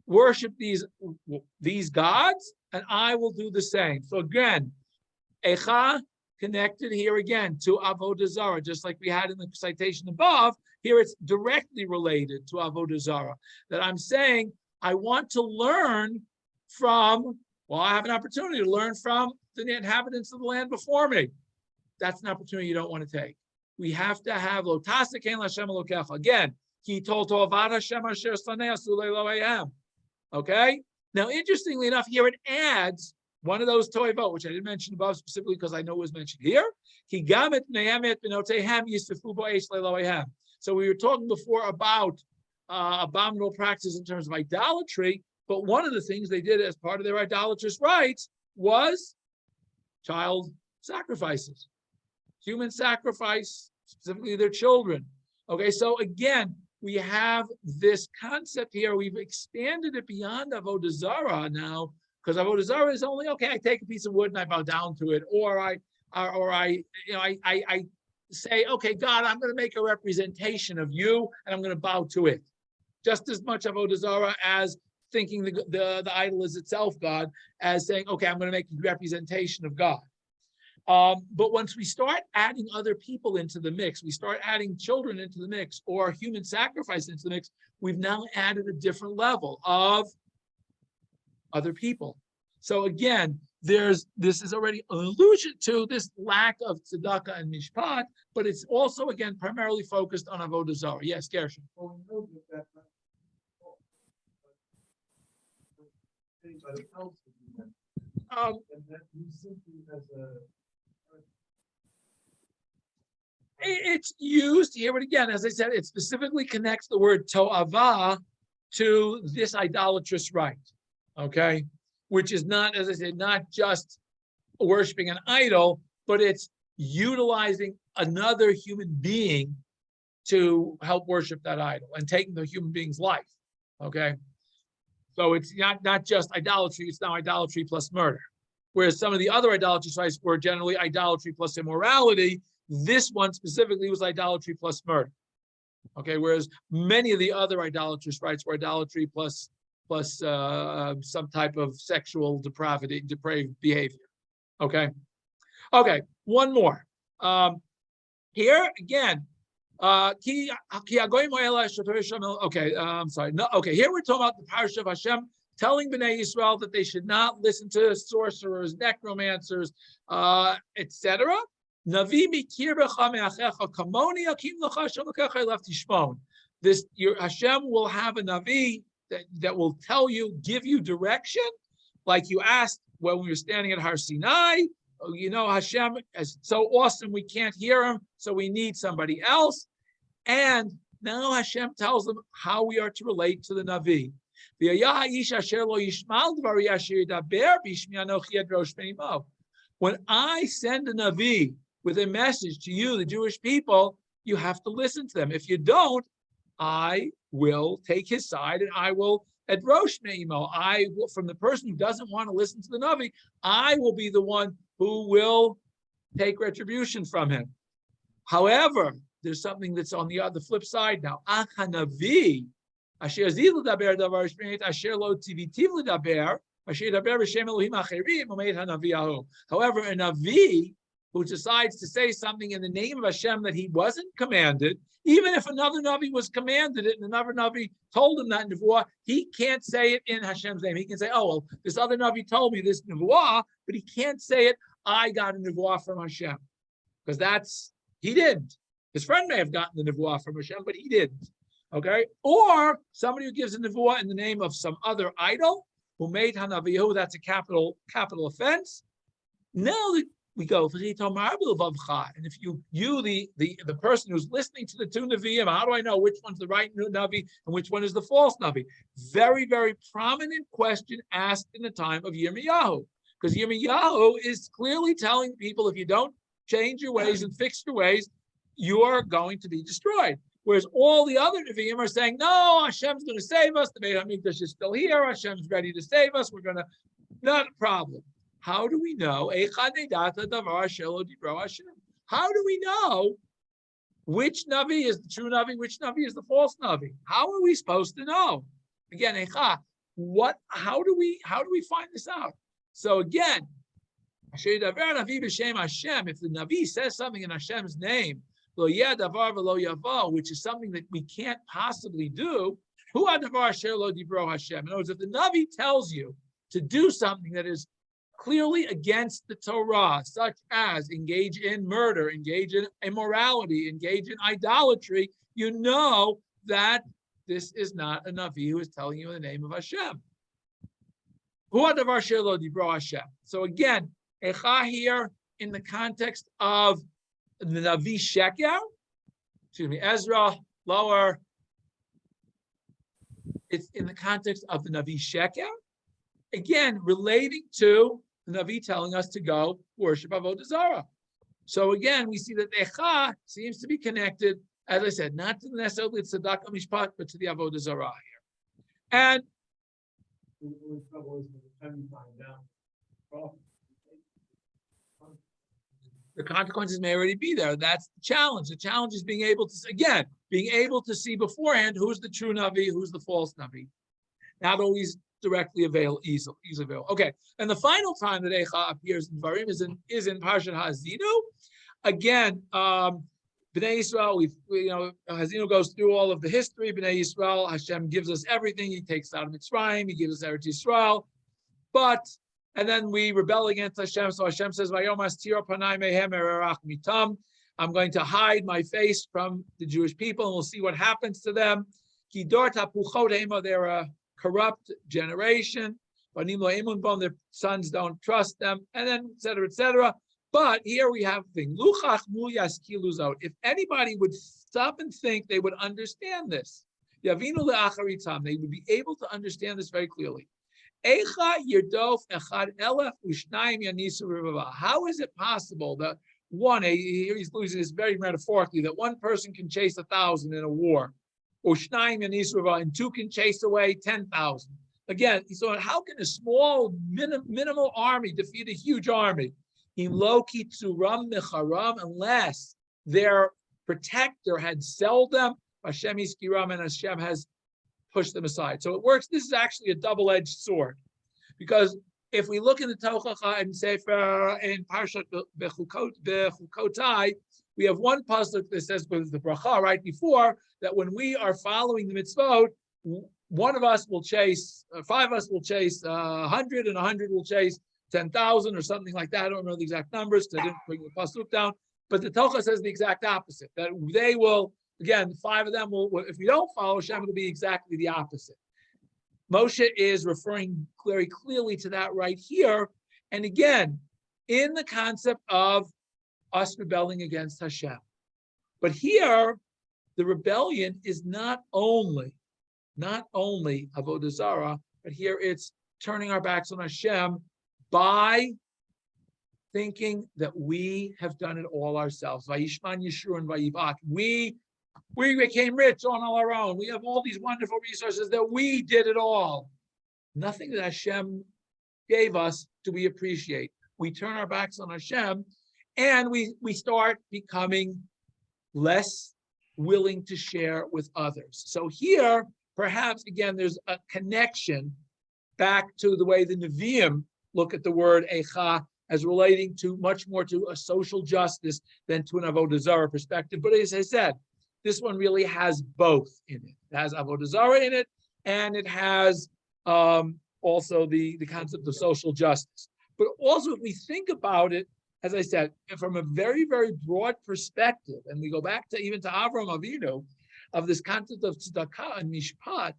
worship these gods and I will do the same? So again, Eicha connected here again to Avodah Zarah, just like we had in the citation above. Here it's directly related to Avodah Zarah. That I'm saying I want to learn from Well, I have an opportunity to learn from the inhabitants of the land before me. That's an opportunity you don't want to take. We have to have lo taseken l'Hashem Elokecha. Again, he told Toavad Hashem asher sanei asulei lo ayam. Okay? Now, interestingly enough, here it adds one of those toivot, which I didn't mention above specifically because I know it was mentioned here. He gamet ne'emet b'notehem yisfifu bo eish lo ayam. So we were talking before about abominable practices in terms of idolatry, but one of the things they did as part of their idolatrous rites was child sacrifices, human sacrifice, specifically their children. Okay, so again, we have this concept here. We've expanded it beyond Avodah Zarah now, because Avodah Zarah is only, okay, I take a piece of wood and I bow down to it, or I say, okay, God, I'm going to make a representation of you and I'm going to bow to it. Just as much Avodah Zarah as thinking the idol is itself God, as saying, okay, I'm going to make a representation of God. But once we start adding other people into the mix, we start adding children into the mix or human sacrifice into the mix, we've now added a different level of other people. So again, this is already an allusion to this lack of tzedakah and mishpat, but it's also, again, primarily focused on Avodah Zarah. Yes, Gershon. Well, we know that that's not anybody else would do that. And that you simply as It's used here, but again, as I said, it specifically connects the word to'ava to this idolatrous rite, okay? Which is not, as I said, not just worshiping an idol, but it's utilizing another human being to help worship that idol and taking the human being's life, okay? So it's not just idolatry, it's now idolatry plus murder. Whereas some of the other idolatrous rites were generally idolatry plus immorality, this one specifically was idolatry plus murder. Okay, whereas many of the other idolatrous rites were idolatry plus some type of sexual depraved behavior. Okay, one more. Here again, okay, I'm sorry. No, okay, here we're talking about the parshat of Hashem telling Bnei Yisrael that they should not listen to sorcerers, necromancers, etc. Navi mikirbecha me'achecha kamoni akim lecha Hashem lekecha left tishmon. This your Hashem will have a Navi that will tell you, give you direction, like you asked when we were standing at Har Sinai. You know, Hashem is so awesome, we can't hear him, so we need somebody else. And now Hashem tells them how we are to relate to the Navi. When I send a Navi with a message to you, the Jewish people, you have to listen to them. If you don't, I will take his side and I will, at Rosh Me'imo, I will, from the person who doesn't want to listen to the Navi, I will be the one who will take retribution from him. However, there's something that's on the flip side now. Achanavi, asher zilu daber davar shmeit, asher lo tivitiv l'daber, asher daber b'shem Elohim acherim, u'meit hanavi ahu. However, a Navi who decides to say something in the name of Hashem that he wasn't commanded, even if another Navi was commanded it and another Navi told him that nevuah, he can't say it in Hashem's name. He can say, oh, well, this other Navi told me this nevuah, but he can't say it, I got a nevuah from Hashem. Because he didn't. His friend may have gotten the nevuah from Hashem, but he didn't. Okay? Or somebody who gives a nevuah in the name of some other idol, who made hanavihu, that's a capital offense. Now we go, and if you the person who's listening to the two Nevi'im, how do I know which one's the right Navi and which one is the false Navi? Very, very prominent question asked in the time of Yirmiyahu. Because Yirmiyahu is clearly telling people, if you don't change your ways and fix your ways, you are going to be destroyed. Whereas all the other Nevi'im are saying, no, Hashem's going to save us. The Beit HaMikdash is still here. Hashem's ready to save us. We're going to, not a problem. How do we know? How do we know which Navi is the true Navi, which Navi is the false Navi? How are we supposed to know? Again, Eicha, how do we find this out? So again, if the Navi says something in Hashem's name, which is something that we can't possibly do, in other words, if the Navi tells you to do something that is clearly against the Torah, such as engage in murder, engage in immorality, engage in idolatry, you know that this is not a Navi who is telling you in the name of Hashem. So again, Eicha here in the context of the Navi Sheker, Ezra, lower, it's in the context of the Navi Sheker, again, relating to the Navi telling us to go worship Avodah Zarah. So again, we see that Eicha seems to be connected, as I said, not to necessarily the Tzedakah Mishpat, but to the Avodah Zarah here. And the consequences may already be there. That's the challenge. The challenge is being able to see beforehand who's the true Navi, who's the false Navi. Not always directly easily available. Okay, and the final time that Eicha appears in Devarim is in parshat Ha'azinu. Again, Bnei Yisrael, Ha'azinu goes through all of the history. Bnei Yisrael, Hashem gives us everything. He takes out of Mitzrayim. He gives us Eretz Yisrael. And then we rebel against Hashem. So Hashem says, I'm going to hide my face from the Jewish people, and we'll see what happens to them. They're a corrupt generation. Their sons don't trust them, and then et cetera, et cetera. But here we have the thing. If anybody would stop and think, they would understand this. They would be able to understand this very clearly. How is it possible that one, here he's losing this very metaphorically, that one person can chase 1,000 in a war, and two can chase away 10,000? Again, so how can a small, minimal army defeat a huge army? Unless their protector had sold them, Hashem iskiram, and Hashem has push them aside. So it works. This is actually a double-edged sword, because if we look in the Tochacha and Sefer in Parshat Bechukotai, we have one pasuk that says with the bracha right before that when we are following the mitzvot, one of us will chase, 5 of us will chase 100, and 100 will chase 10,000 or something like that. I don't know the exact numbers because I didn't bring the pasuk down. But the Tochacha says the exact opposite, that they will. Again, 5 of them will, if we don't follow Hashem, it'll be exactly the opposite. Moshe is referring very clearly to that right here. And again, in the concept of us rebelling against Hashem. But here, the rebellion is not only Avodah Zarah, but here it's turning our backs on Hashem by thinking that we have done it all ourselves. Vayishman Yeshur and Vayivak. We became rich on our own. We have all these wonderful resources that we did it all. Nothing that Hashem gave us do we appreciate. We turn our backs on Hashem, and we start becoming less willing to share with others. So here, perhaps, again, there's a connection back to the way the Nevi'im look at the word Eicha as relating to much more to a social justice than to an Avodah Zarah perspective. But as I said, this one really has both in it. It has Avodah Zarah in it, and it has also the concept of social justice. But also, if we think about it, as I said, from a very, very broad perspective, and we go back to even to Avram Avinu, of this concept of tzedakah and mishpat,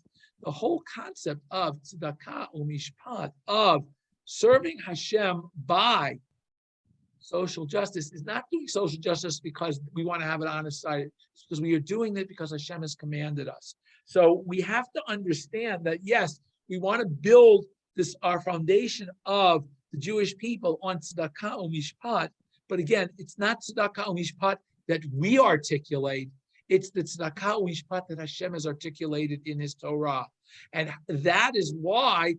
the whole concept of tzedakah or mishpat, of serving Hashem by social justice, is not doing social justice because we want to have an honest side. It's because we are doing it because Hashem has commanded us. So we have to understand that, yes, we want to build this, our foundation of the Jewish people on tzedakah or mishpat. But again, it's not tzedakah or mishpat that we articulate. It's the tzedakah or mishpat that Hashem has articulated in His Torah. And that is why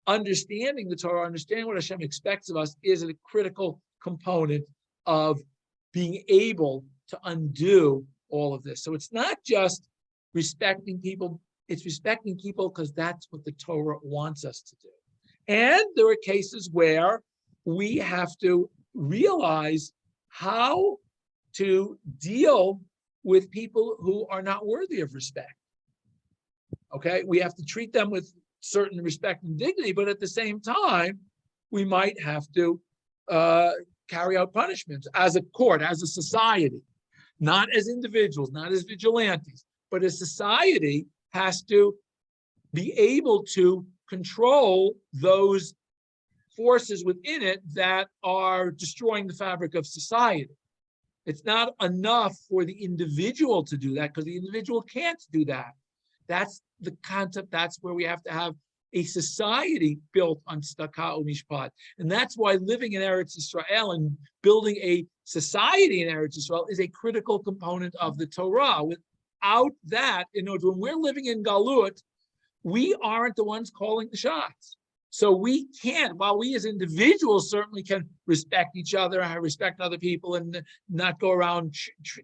understanding the Torah, understanding what Hashem expects of us, is a critical component of being able to undo all of this. So it's not just respecting people, it's respecting people because that's what the Torah wants us to do. And there are cases where we have to realize how to deal with people who are not worthy of respect. Okay, we have to treat them with certain respect and dignity, but at the same time, we might have to carry out punishments as a court, as a society, not as individuals, not as vigilantes, but a society has to be able to control those forces within it that are destroying the fabric of society. It's not enough for the individual to do that, because the individual can't do that. That's the concept. That's where we have to have a society built on tzedakah u'mishpat. And that's why living in Eretz Yisrael and building a society in Eretz Yisrael is a critical component of the Torah. Without that, when we're living in Galut, we aren't the ones calling the shots. So we can't, while we as individuals certainly can respect each other, respect other people, and not go around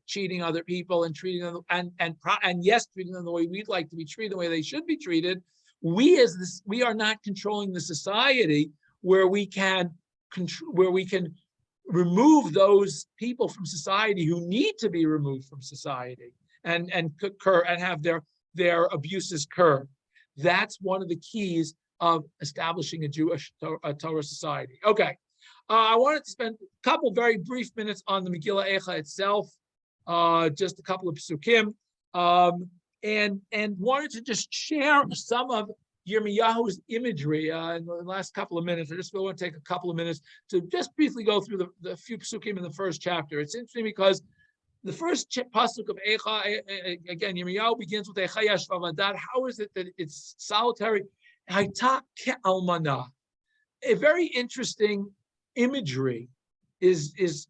cheating other people and treating them, and yes, treating them the way we'd like to be treated, the way they should be treated. We are not controlling the society where we can remove those people from society who need to be removed from society and have their abuses curb. That's one of the keys of establishing a Jewish Torah society. Okay, I wanted to spend a couple very brief minutes on the Megillah Eicha itself, just a couple of psukim, and wanted to just share some of Yirmiyahu's imagery in the last couple of minutes. I just want to take a couple of minutes to just briefly go through the few psukim in the first chapter. It's interesting because the first pasuk of Eicha, again, Yirmiyahu begins with Eicha Yashvavadat. How is it that it's solitary? Hayta ke'almana. A very interesting imagery is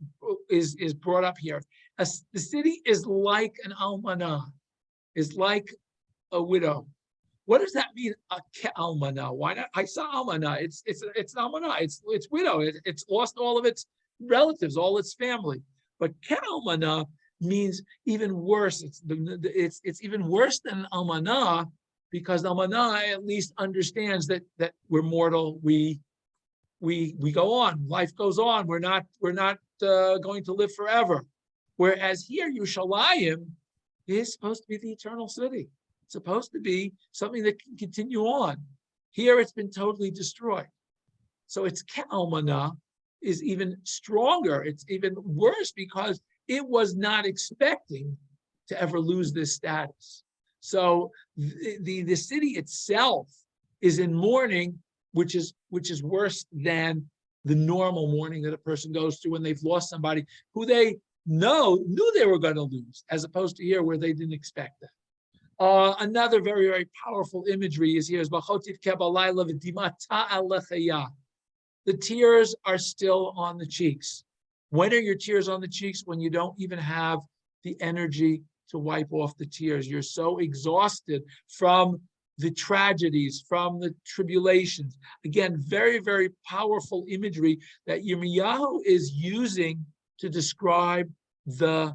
brought up here. The city is like an almana, is like a widow. What does that mean? A ke'almana. Why not? Haysa almana. It's an almana. It's widow. It's lost all of its relatives, all its family. But ke'almana means even worse. It's even worse than an almana, because almana at least understands that we're mortal. We go on. Life goes on. We're not going to live forever. Whereas here, Yerushalayim is supposed to be the eternal city. It's supposed to be something that can continue on. Here, it's been totally destroyed. So its ke'almana is even stronger. It's even worse because it was not expecting to ever lose this status. So the city itself is in mourning, which is worse than the normal mourning that a person goes through when they've lost somebody who they knew they were going to lose, as opposed to here where they didn't expect that. Another very, very powerful imagery is here. The tears are still on the cheeks. When are your tears on the cheeks? When you don't even have the energy to wipe off the tears. You're so exhausted from the tragedies, from the tribulations. Again, very, very powerful imagery that Yirmiyahu is using to describe the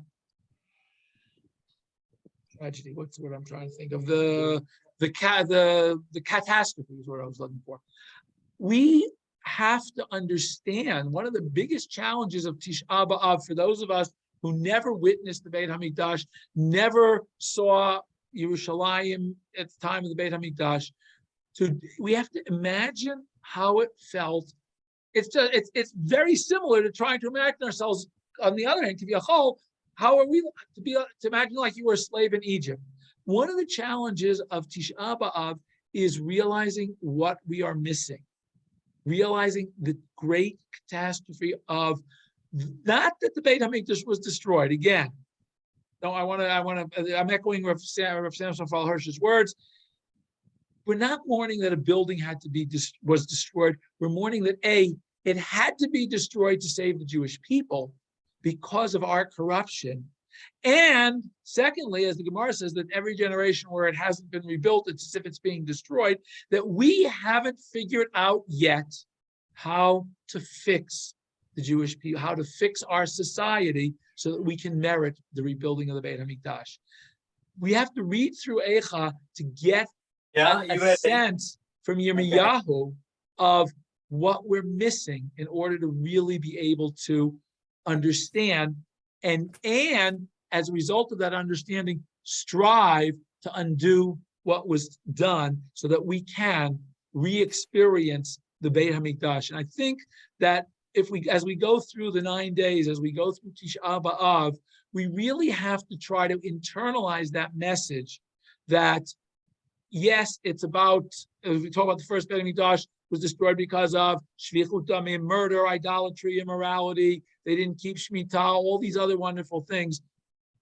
tragedy. What's what I'm trying to think of? The catastrophe is what I was looking for. We have to understand one of the biggest challenges of Tisha B'Av for those of us who never witnessed the Beit HaMikdash, never saw Yerushalayim at the time of the Beit HaMikdash. We have to imagine how it felt. It's very similar to trying to imagine ourselves. On the other hand, how are we to imagine like you were a slave in Egypt? One of the challenges of Tisha B'Av is realizing what we are missing, realizing the great catastrophe of not that the Beit HaMikdash was destroyed. Again, no, I'm echoing Rav Samson Fall Hirsch's words. We're not mourning that a building was destroyed. We're mourning that it had to be destroyed to save the Jewish people because of our corruption. And secondly, as the Gemara says, that every generation where it hasn't been rebuilt, it's as if it's being destroyed, that we haven't figured out yet how to fix the Jewish people, how to fix our society so that we can merit the rebuilding of the Beit HaMikdash. We have to read through Eicha to get a sense from Yirmiyahu of what we're missing in order to really be able to understand and as a result of that understanding, strive to undo what was done so that we can re-experience the Beit HaMikdash. And I think that as we go through the 9 days, as we go through Tisha B'Av, we really have to try to internalize that message that, yes, it's about, as we talk about the first Beit HaMikdash was destroyed because of shvichut damim, murder, idolatry, immorality. They didn't keep Shemitah, all these other wonderful things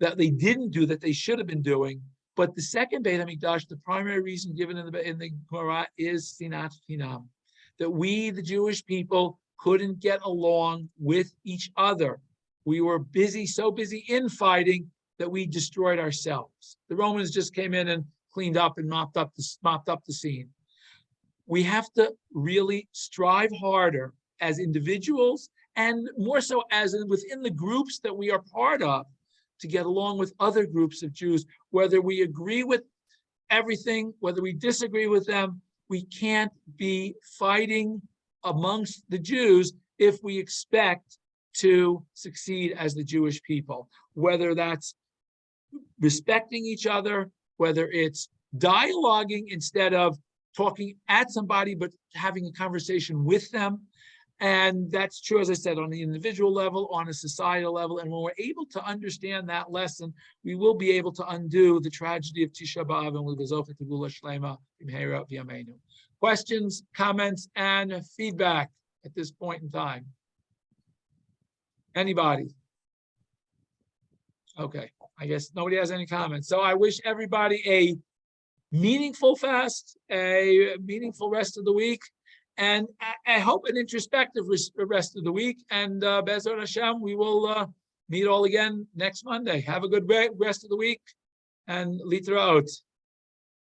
that they didn't do that they should have been doing. But the second Beit HaMikdash, the primary reason given in the Gemara is sinat chinam, that we, the Jewish people, couldn't get along with each other. We were so busy infighting that we destroyed ourselves. The Romans just came in and cleaned up and mopped up the scene. We have to really strive harder as individuals and more so as within the groups that we are part of to get along with other groups of Jews, whether we agree with everything, whether we disagree with them. We can't be fighting amongst the Jews if we expect to succeed as the Jewish people, whether that's respecting each other, whether it's dialoguing instead of talking at somebody, but having a conversation with them. And that's true, as I said, on the individual level, on a societal level. And when we're able to understand that lesson, we will be able to undo the tragedy of Tisha B'Av and we'll be zocheh to Gula Shlema b'mheira v'yameinu. Questions, comments, and feedback at this point in time? Anybody? Okay, I guess nobody has any comments. So I wish everybody a meaningful fast, a meaningful rest of the week, and I hope an introspective rest of the week. And Be'ezrat Hashem, we will meet all again next Monday. Have a good rest of the week and litraot.